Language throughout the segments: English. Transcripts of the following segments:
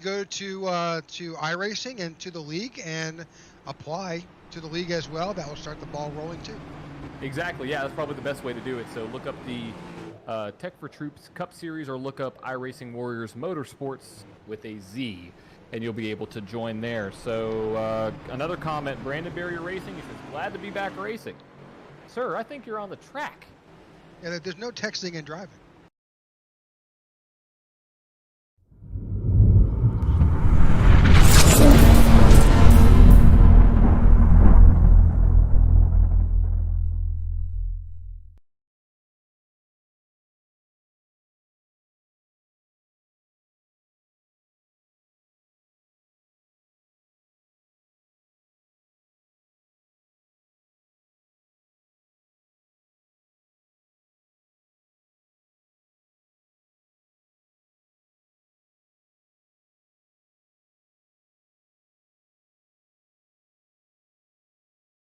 go to iRacing and to the league and apply to the league as well. That will start the ball rolling too. Exactly. Yeah, that's probably the best way to do it. So look up the Tech4Troops Cup Series or look up iRacing Warriors Motorsports with a Z, and you'll be able to join there. So another comment, Brandon Barrier Racing, he says, glad to be back racing. Sir, I think you're on the track. Yeah, there's no texting and driving.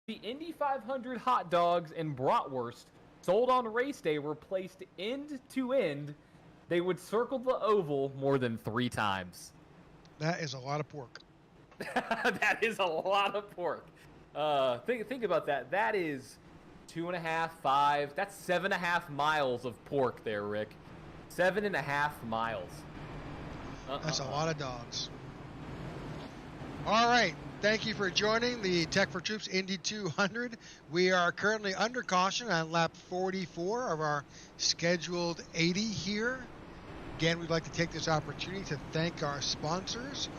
The Indy 500 hot dogs and bratwurst sold on race day were placed end to end. They would circle the oval more than 3 times. That is a lot of pork. That is a lot of pork. Think about that. That is 2.5, 5. That's 7.5 miles of pork there, Rick. 7.5 miles. That's a lot of dogs. All right. Thank you for joining the Tech4Troops Indy 200. We are currently under caution on lap 44 of our scheduled 80 here. Again, we'd like to take this opportunity to thank our sponsors,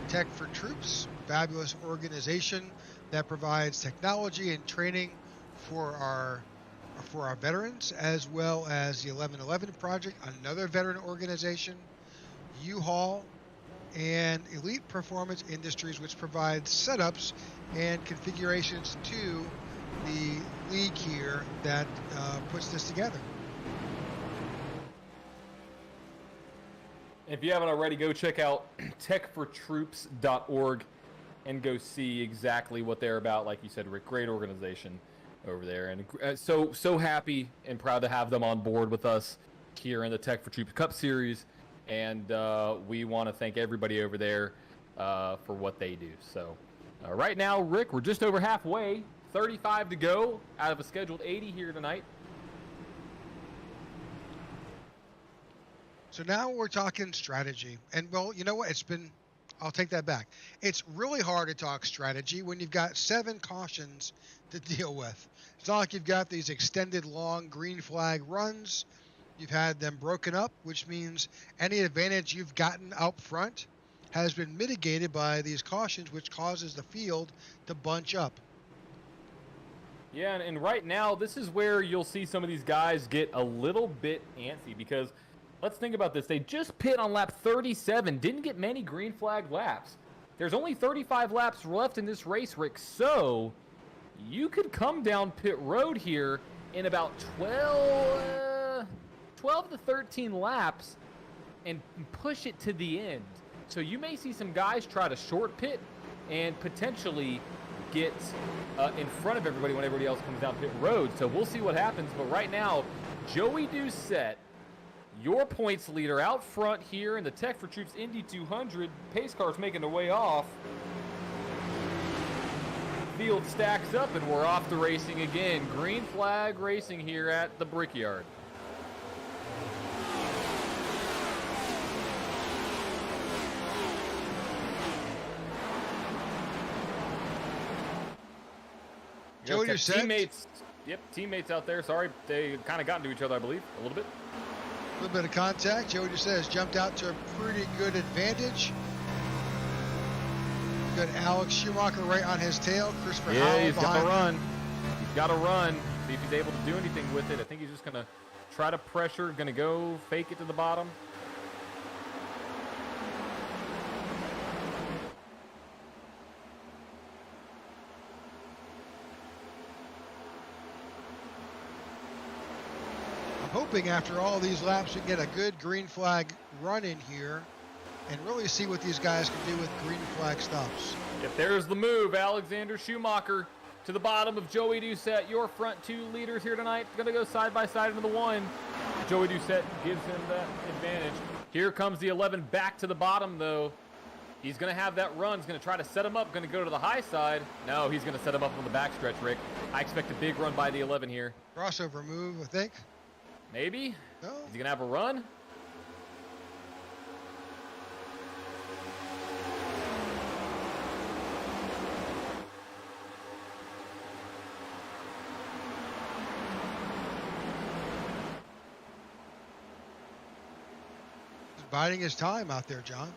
Tech4Troops, fabulous organization that provides technology and training for our veterans, as well as the 1111 Project, another veteran organization, U-Haul, and Elite Performance Industries, which provides setups and configurations to the league here that puts this together. If you haven't already, go check out tech4troops.org and go see exactly what they're about. Like you said, Rick, great organization over there. And so happy and proud to have them on board with us here in the Tech4Troops Cup Series. And we want to thank everybody over there for what they do. So right now, Rick, we're just over halfway. 35 to go out of a scheduled 80 here tonight. So now we're talking strategy. And, well, you know what? I'll take that back. It's really hard to talk strategy when you've got 7 cautions to deal with. It's not like you've got these extended long green flag runs. You've had them broken up, which means any advantage you've gotten out front has been mitigated by these cautions, which causes the field to bunch up. Yeah, and right now, this is where you'll see some of these guys get a little bit antsy because let's think about this. They just pit on lap 37, didn't get many green flag laps. There's only 35 laps left in this race, Rick, so you could come down pit road here in about 12 to 13 laps and push it to the end. So you may see some guys try to short pit and potentially get in front of everybody when everybody else comes down pit road. So we'll see what happens. But right now, Joey Doucette, your points leader out front here in the Tech4Troops Indy 200. Pace car's making their way off. Field stacks up and we're off to racing again. Green flag racing here at the Brickyard. Joey Doucette. Teammates out there. Sorry, they kind of got into each other, I believe, a little bit. A little bit of contact. Joey Doucette has jumped out to a pretty good advantage. Got Alex Schumacher right on his tail. Christopher Howell he's got to behind. run. He's got to run. See if he's able to do anything with it. I think he's just going to try to pressure. Going to go fake it to the bottom. Hoping after all these laps we get a good green flag run in here and really see what these guys can do with green flag stops. If there's the move, Alexander Schumacher to the bottom of Joey Doucette. Your front 2 leaders here tonight going to go side by side into the 1. Joey Doucette gives him that advantage. Here comes the 11 back to the bottom though. He's going to have that run. He's going to try to set him up. Going to go to the high side. No, he's going to set him up on the backstretch, Rick. I expect a big run by the 11 here. Crossover move, I think. Maybe? No. Is he going to have a run? He's biding his time out there, John.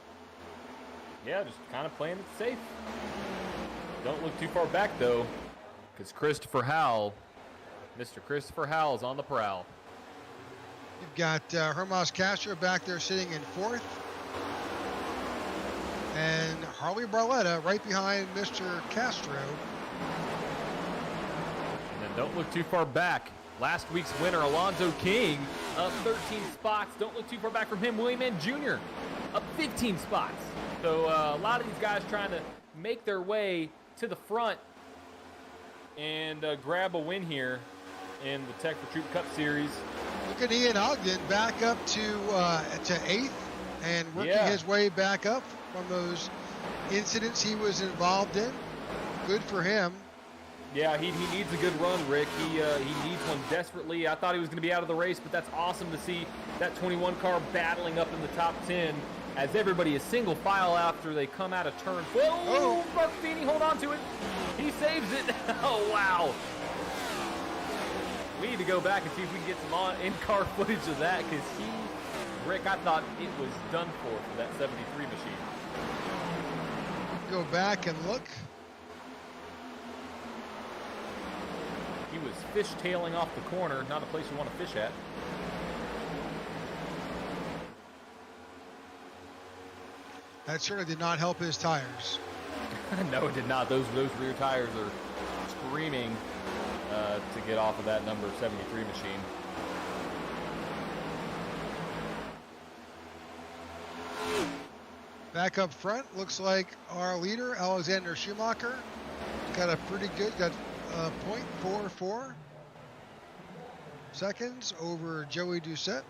Yeah, just kind of playing it safe. Don't look too far back, though, because Christopher Howell, Mr. Christopher Howell is on the prowl. You've got Hermas Castro back there sitting in 4th. And Harley Barletta right behind Mr. Castro. And then don't look too far back. Last week's winner, Alonzo King, up 13 spots. Don't look too far back from him. William N. Jr., up 15 spots. So a lot of these guys trying to make their way to the front and grab a win here in the Tech4Troops Cup Series. Look at Ian Ogden back up to 8th and working his way back up from those incidents he was involved in. Good for him. Yeah, he needs a good run, Rick. He needs one desperately. I thought he was going to be out of the race, but that's awesome to see that 21 car battling up in the top 10 as everybody is single file after they come out of turn. Whoa, Mark Feeney, hold on to it. He saves it. Oh, wow. We need to go back and see if we can get some in-car footage of that, because Rick, I thought it was done for that 73 machine. Go back and look. He was fishtailing off the corner, not a place you want to fish at. That certainly did not help his tires. No, it did not. Those rear tires are screaming to get off of that number 73 machine. Back up front, looks like our leader, Alexander Schumacher, got a pretty good, got 0.44 seconds over Joey Doucette.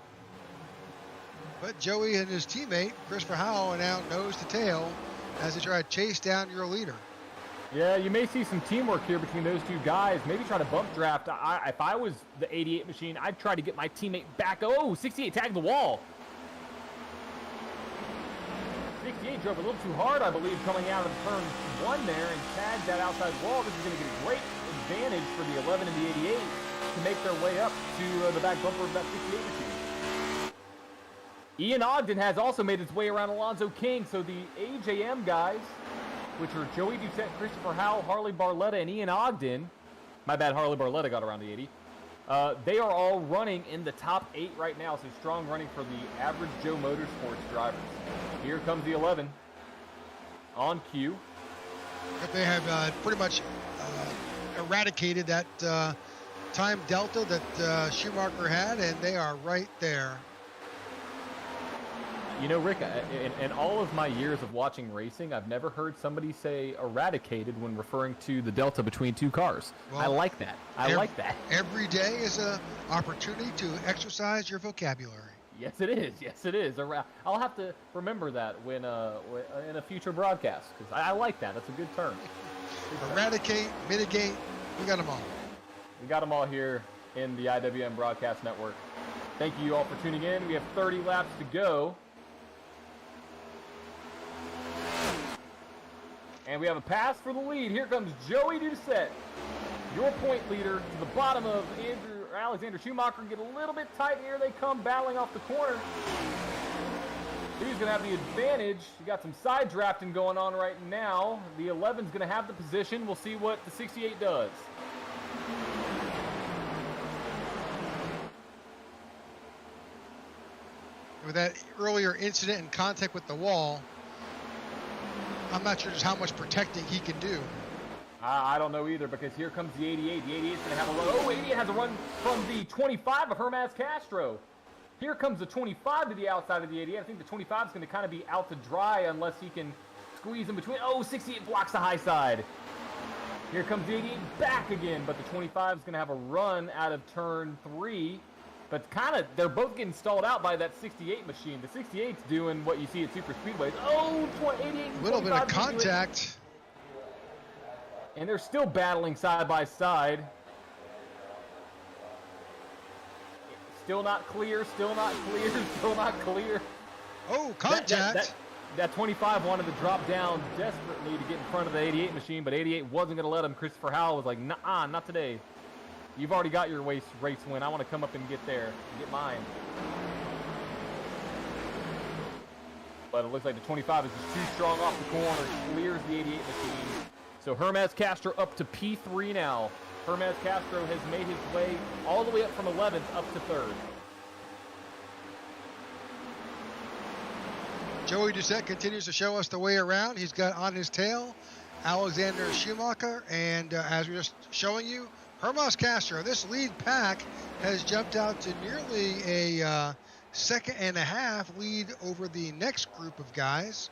But Joey and his teammate, Christopher Howell, are now nose to tail as they try to chase down your leader. Yeah, you may see some teamwork here between those two guys. Maybe try to bump draft. If I was the 88 machine, I'd try to get my teammate back. Oh, 68 tagged the wall. 68 drove a little too hard, I believe, coming out of turn 1 there and tagged that outside wall. This is going to get a great advantage for the 11 and the 88 to make their way up to the back bumper of that 68 machine. Ian Ogden has also made its way around Alonzo King, so the AJM guys, which are Joey Doucette, Christopher Howell, Harley Barletta, and Ian Ogden, my bad, Harley Barletta got around the 80, they are all running in the top 8 right now, so strong running for the average Joe Motorsports drivers. Here comes the 11 on cue. But they have pretty much eradicated that time delta that Schumacher had, and they are right there. You know, Rick, in all of my years of watching racing, I've never heard somebody say eradicated when referring to the delta between two cars. Well, I like that. I like that. Every day is an opportunity to exercise your vocabulary. Yes, it is. Yes, it is. I'll have to remember that when in a future broadcast, because I like that. That's a good term. Eradicate, mitigate, we got them all. We got them all here in the IWM Broadcast Network. Thank you all for tuning in. We have 30 laps to go. And we have a pass for the lead. Here comes Joey Doucette, your point leader, to the bottom of Alexander Schumacher. Get a little bit tight here. They come battling off the corner. He's going to have the advantage. You got some side drafting going on right now. The 11's going to have the position. We'll see what the 68 does. With that earlier incident in contact with the wall, I'm not sure just how much protecting he can do. I don't know either, because here comes the 88. The 88's going to have a run. Oh, 88 has a run from the 25 of Hermas Castro. Here comes the 25 to the outside of the 88. I think the 25 is going to kind of be out to dry unless he can squeeze in between. Oh, 68 blocks the high side. Here comes the 88 back again, but the 25 is going to have a run out of turn 3. But they're both getting stalled out by that 68 machine. The 68's doing what you see at super speedways. Oh, 88. A little bit of contact. And they're still battling side by side. Still not clear, still not clear, still not clear. Oh, contact. That 25 wanted to drop down desperately to get in front of the 88 machine, but 88 wasn't going to let him. Christopher Howell was like, nah, not today. You've already got your race win. I want to come up and get there and get mine. But it looks like the 25 is just too strong off the corner. Clears the 88 machine. So Hermes Castro up to P3 now. Hermes Castro has made his way all the way up from 11th up to 3rd. Joey Doucette continues to show us the way around. He's got on his tail Alexander Schumacher, and as we're just showing you, Hermes Castro. This lead pack has jumped out to nearly a second and a half lead over the next group of guys.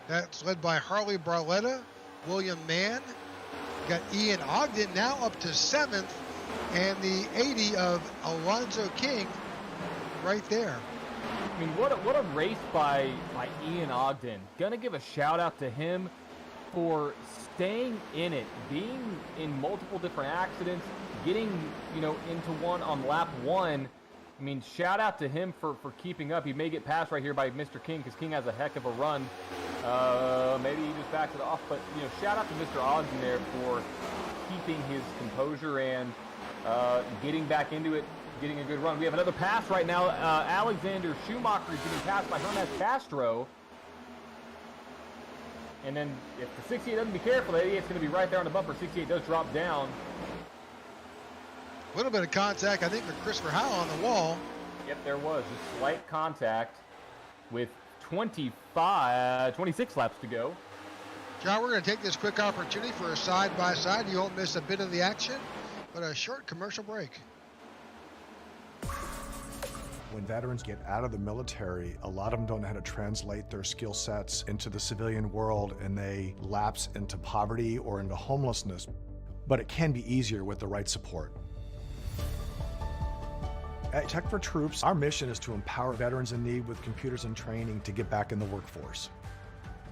That's led by Harley Barletta, William Mann. Got Ian Ogden now up to 7th, and the 80 of Alonzo King right there. I mean, what a race by Ian Ogden. Gonna give a shout out to him for staying in it, being in multiple different accidents, getting into one on lap 1. I mean, shout out to him for keeping up. He may get passed right here by Mr. King because King has a heck of a run. Maybe he just backs it off, but shout out to Mr. Ogden there for keeping his composure and getting back into it, getting a good run. We have another pass right now. Alexander Schumacher is getting passed by Hermes Castro. And then if the 68 doesn't be careful, the 88's going to be right there on the bumper. 68 does drop down. A little bit of contact, I think, for Christopher Howell on the wall. Yep, there was just slight contact with 26 laps to go. John, we're going to take this quick opportunity for a side-by-side. You won't miss a bit of the action, but a short commercial break. When veterans get out of the military, a lot of them don't know how to translate their skill sets into the civilian world, and they lapse into poverty or into homelessness. But it can be easier with the right support. At Tech4Troops, our mission is to empower veterans in need with computers and training to get back in the workforce.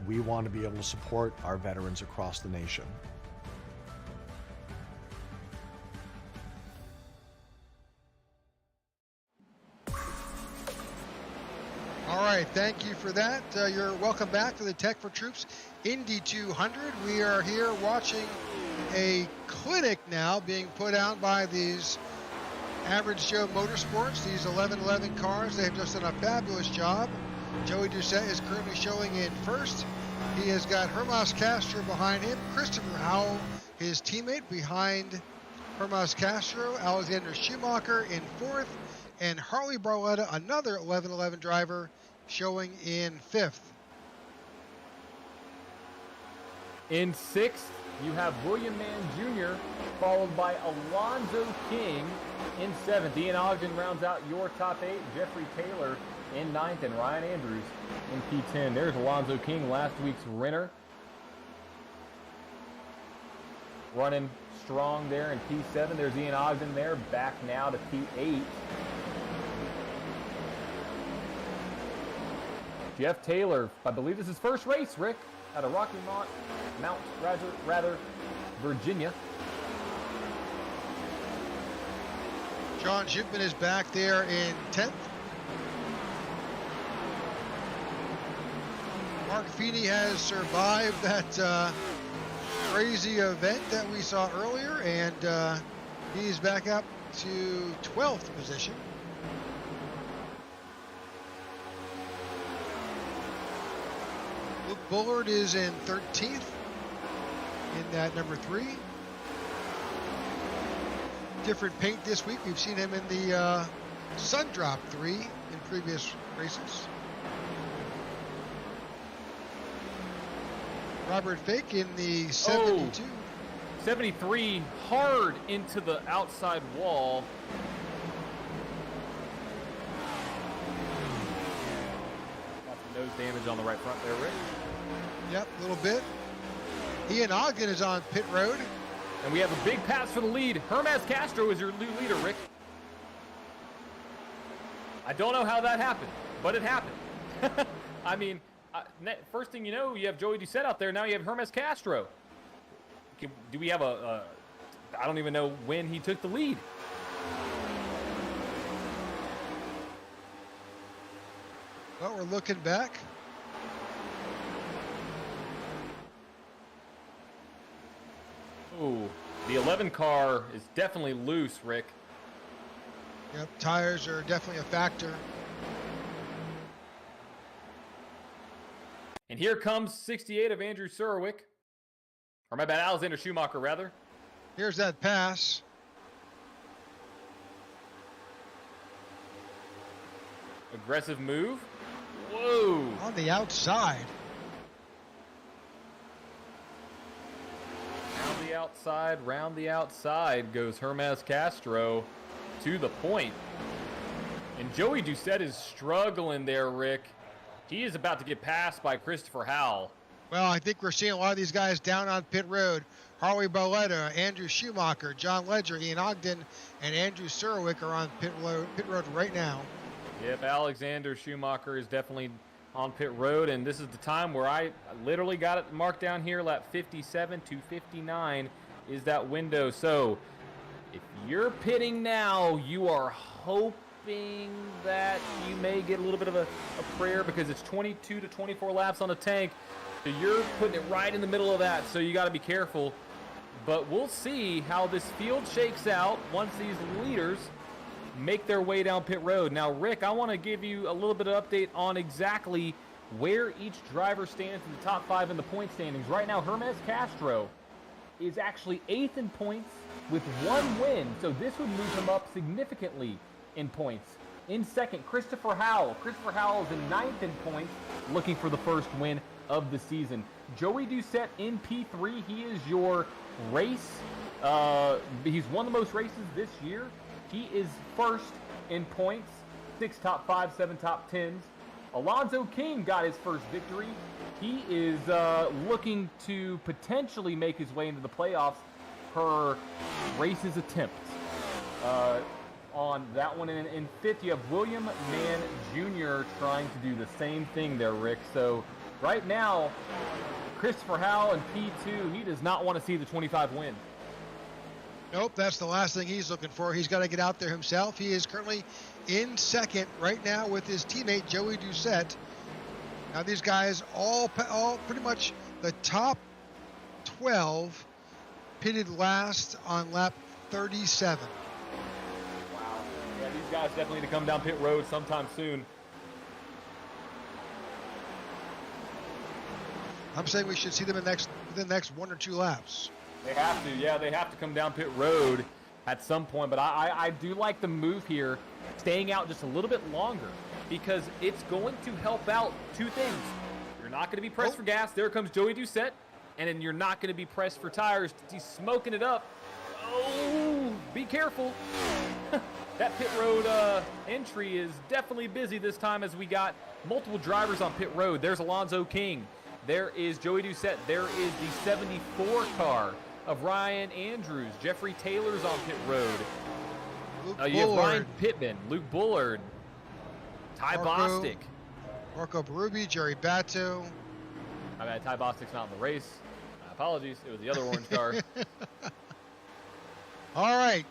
We want to be able to support our veterans across the nation. All right, thank you for that. You're welcome back to the Tech4Troops Indy 200. We are here watching a clinic now being put out by these Average Joe Motorsports, these 1111 cars. They've just done a fabulous job. Joey Doucette is currently showing in first. He has got Hermes Castro behind him, Christopher Howell, his teammate, behind Hermes Castro, Alexander Schumacher in fourth, and Harley Barletta, another 1111 driver, showing in fifth. In sixth, you have William Mann Jr., followed by Alonzo King in seventh. Ian Ogden rounds out your top 8. Jeffrey Taylor in ninth, and Ryan Andrews in P10. There's Alonzo King, last week's winner. Running strong there in P7. There's Ian Ogden there, back now to P8. Jeff Taylor, I believe this is his first race, Rick, out of Rocky Mount, Virginia. John Shipman is back there in 10th. Mark Feeney has survived that crazy event that we saw earlier, and he's back up to 12th position. Luke Bullard is in 13th in that number 3. Different paint this week. We've seen him in the Sundrop 3 in previous races. Robert Fake in the 72. 73, hard into the outside wall. Got some nose damage on the right front there, Rick. Yep, a little bit. Ian Ogden is on pit road. And we have a big pass for the lead. Hermes Castro is your new leader, Rick. I don't know how that happened, but it happened. I mean, first thing you know, you have Joey Doucette out there. Now you have Hermes Castro. Do we have I don't even know when he took the lead. Well, we're looking back. Ooh, the 11 car is definitely loose, Rick. Yep, tires are definitely a factor. And here comes 68 of Andrew Surwick. Or my bad, Alexander Schumacher, rather. Here's that pass. Aggressive move. Whoa. On the outside. Round the outside goes Hermes Castro to the point. And Joey Doucette is struggling there, Rick. He is about to get passed by Christopher Howell. Well, I think we're seeing a lot of these guys down on pit road. Harley Barletta, Andrew Schumacher, John Ledger, Ian Ogden, and Andrew Surwick are on pit road right now. Yep, Alexander Schumacher is definitely on pit road, and this is the time where I literally got it marked down here. Lap 57 to 59 is that window. So if you're pitting now, you are hoping that you may get a little bit of a prayer, because it's 22 to 24 laps on the tank. So you're putting it right in the middle of that, so you got to be careful. But we'll see how this field shakes out once these leaders make their way down pit road. Now, Rick, I want to give you a little bit of update on exactly where each driver stands in the top 5 in the point standings. Right now, Hermes Castro is actually 8th in points with 1 win, so this would move him up significantly in points. In second, Christopher Howell. Christopher Howell is in 9th in points, looking for the first win of the season. Joey Doucette in P3. He is your race. He's won the most races this year. He is first in points, 6 top 5, 7 top 10s. Alonzo King got his first victory. He is looking to potentially make his way into the playoffs per races attempt. On that one, in fifth, you have William Mann Jr. trying to do the same thing there, Rick. So right now, Christopher Howell in P2, he does not want to see the 25 win. Nope, that's the last thing he's looking for. He's got to get out there himself. He is currently in second right now with his teammate Joey Doucette. Now these guys all pretty much the top 12 pitted last on lap 37. Wow. Yeah, these guys definitely need to come down pit road sometime soon. I'm saying we should see them within the next 1 or 2 laps. They have to, yeah, they have to come down pit road at some point. But I do like the move here, staying out just a little bit longer, because it's going to help out 2 things. You're not going to be pressed for gas. There comes Joey Doucette. And then you're not going to be pressed for tires. He's smoking it up. Oh, be careful. That pit road entry is definitely busy this time, as we got multiple drivers on pit road. There's Alonzo King. There is Joey Doucette. There is the 74 car of Ryan Andrews. Jeffrey Taylor's on pit road. You have Ryan Pittman, Luke Bullard, Ty Bostic, Marco Berube, Jerry Battu. I mean, Ty Bostic's not in the race. My apologies. It was the other orange car. All right.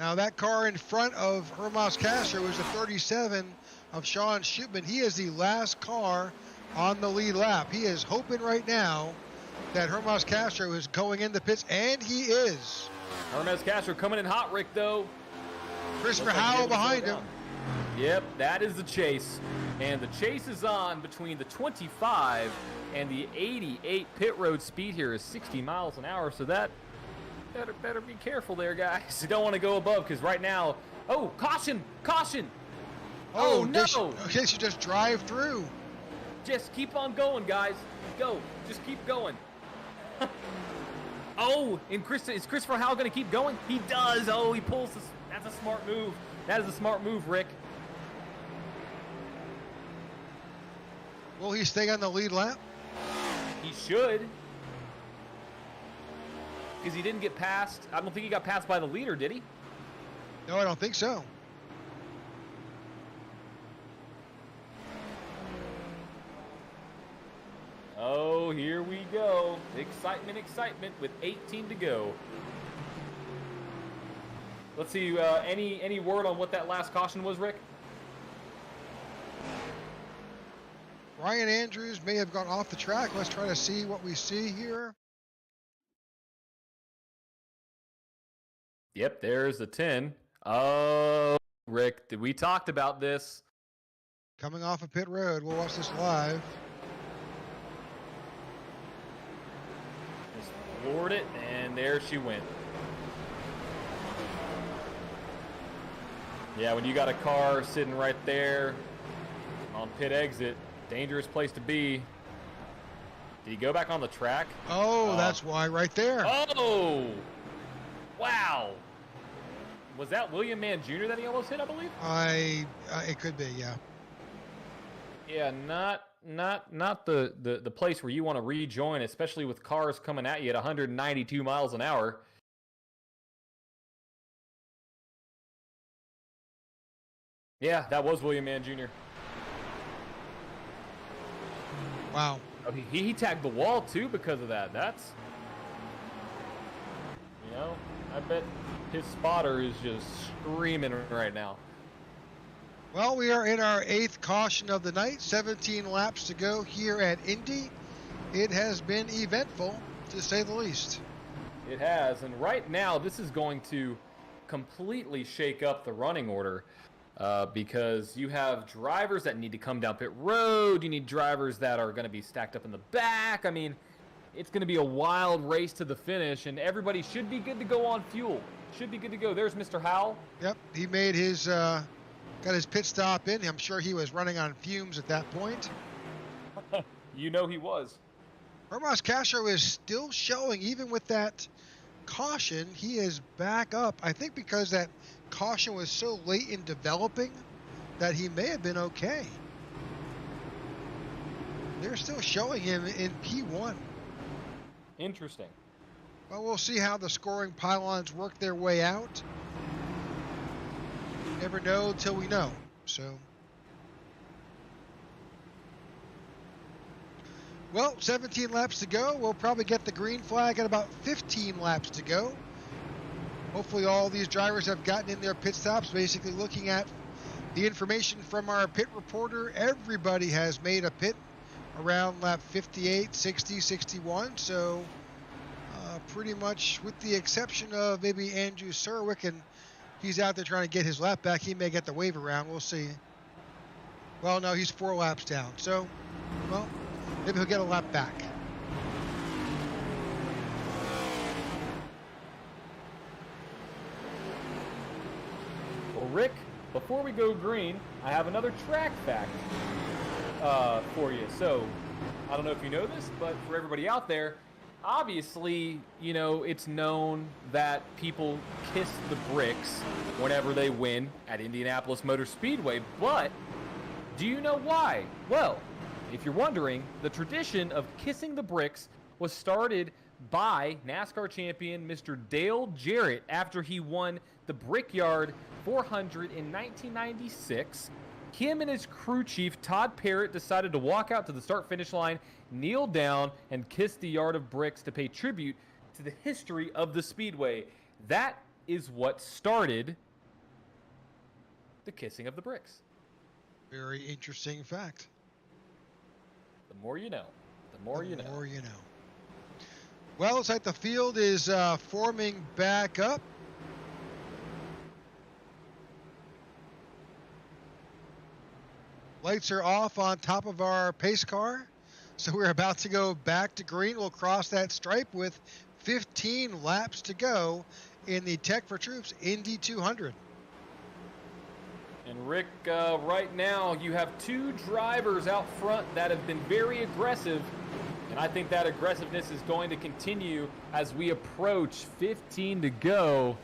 Now that car in front of Hermes Castro was the 37 of Sean Shipman. He is the last car on the lead lap. He is hoping right now that Hermes Castro is going in the pits, and he is. Hermes Castro coming in hot, Rick, though. Christopher Howell behind him. Yep, that is the chase. And the chase is on between the 25 and the 88. Pit road speed here is 60 miles an hour, so that better be careful there, guys. You don't want to go above, because right now, oh, caution, caution. Oh, no. Okay, so just drive through. Just keep on going, guys. Go. Just keep going. Oh, and is Christopher Howell going to keep going? He does. Oh, he pulls this. That's a smart move. That is a smart move, Rick. Will he stay on the lead lap? He should. because he didn't get passed. I don't think he got passed by the leader, did he? No, I don't think so. Oh, here we go. Excitement, excitement with 18 to go. Let's see, any word on what that last caution was, Rick? Ryan Andrews may have gone off the track. Let's try to see what we see here. Yep, there's the 10. Oh, Rick, we talked about this. Coming off of pit road. We'll watch this live. Just floored it, and there she went. Yeah, when you got a car sitting right there on pit exit, dangerous place to be. Did he go back on the track? Oh, that's why right there. Oh, wow. Was that William Mann Jr. that he almost hit, I believe? It could be, yeah. Yeah, not the place where you want to rejoin, especially with cars coming at you at 192 miles an hour. Yeah, that was William Mann Jr. Wow. Oh, he tagged the wall too because of that. That's, you know, I bet his spotter is just screaming right now. Well, we are in our 8th caution of the night. 17 laps to go here at Indy. It has been eventful, to say the least. It has, and right now this is going to completely shake up the running order. Because you have drivers that need to come down pit road. You need drivers that are going to be stacked up in the back. I mean, it's going to be a wild race to the finish, and everybody should be good to go on fuel. Should be good to go. There's Mr. Howell. Yep, he made his, got his pit stop in. I'm sure he was running on fumes at that point. You know he was. Hermas Castro is still showing, even with that caution, he is back up. I think because that caution was so late in developing that he may have been okay. They're still showing him in P1. Interesting. Well, we'll see how the scoring pylons work their way out. You never know till we know. So, well, 17 laps to go. We'll probably get the green flag at about 15 laps to go. Hopefully all these drivers have gotten in their pit stops. Basically looking at the information from our pit reporter, everybody has made a pit around lap 58, 60, 61. So pretty much with the exception of maybe Andrew Serwick, and he's out there trying to get his lap back. He may get the wave around. We'll see. Well, no, he's 4 laps down. So, well, maybe he'll get a lap back. Rick, before we go green, I have another track fact for you. So, I don't know if you know this, but for everybody out there, obviously, you know, it's known that people kiss the bricks whenever they win at Indianapolis Motor Speedway, but do you know why? Well, if you're wondering, the tradition of kissing the bricks was started by NASCAR champion Mr. Dale Jarrett after he won the Brickyard 400 in 1996. Him and his crew chief, Todd Parrott, decided to walk out to the start-finish line, kneel down, and kiss the yard of bricks to pay tribute to the history of the Speedway. That is what started the kissing of the bricks. Very interesting fact. The more you know. The more you know. The more you know. Well, it's like the field is forming back up. Lights are off on top of our pace car. So we're about to go back to green. We'll cross that stripe with 15 laps to go in the Tech4Troops Indy 200. And Rick, right now you have 2 drivers out front that have been very aggressive. And I think that aggressiveness is going to continue as we approach 15 to go.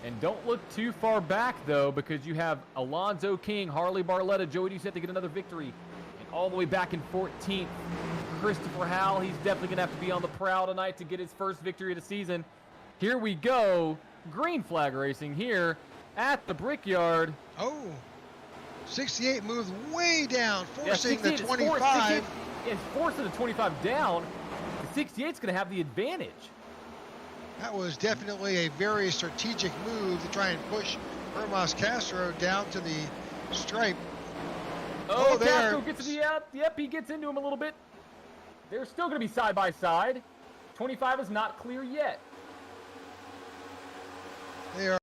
And don't look too far back, though, because you have Alonzo King, Harley Barletta, Joey Doucette to get another victory. And all the way back in 14th, Christopher Howell. He's definitely going to have to be on the prowl tonight to get his first victory of the season. Here we go. Green flag racing here at the Brickyard. Oh, 68 moved way down, forcing yeah, the 25. It's forcing the 25 down. The 68's going to have the advantage. That was definitely a very strategic move to try and push Hermas Castro down to the stripe. Oh, there. Castro gets to the out. Yep, he gets into him a little bit. They're still going to be side by side. 25 is not clear yet. They are